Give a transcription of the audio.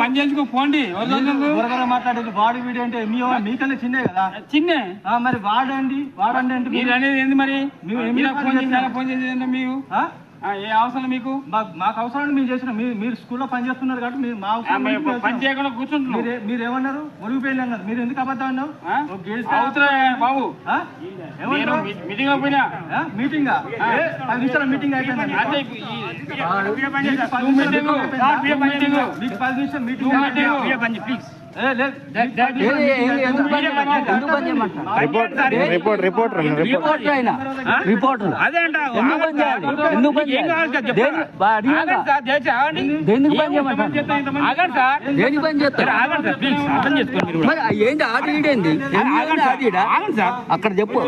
పని చేసుకుని పోండి. మాట్లాడేది వాడి వీడియో అంటే మీకన్నా చిన్నే కదా. చిన్నే మరి వాడండి అంటే మీరు అనేది ఏంది మరి? ఫోన్ చేసేది మీకు ఏ అవసరం మీకు? మాకు అవసరం మేము చేసిన మీరు స్కూల్లో పని చేస్తున్నారు కాబట్టి మా పని చేయకుండా కూర్చుంటున్నారు. మీరు ఏమన్నారు? ఒరిగిపోయింది అన్నారు. మీరు ఎందుకు అబద్ధం అన్నావు? బాబు మీటింగ్ పోయినా మీటింగ్ 10 నిమిషాల మీటింగ్ అయిపోయింది. మీకు 10 నిమిషాలు మీటింగ్ ప్లీజ్. ఏంటి ఆడి అక్కడ చెప్పు.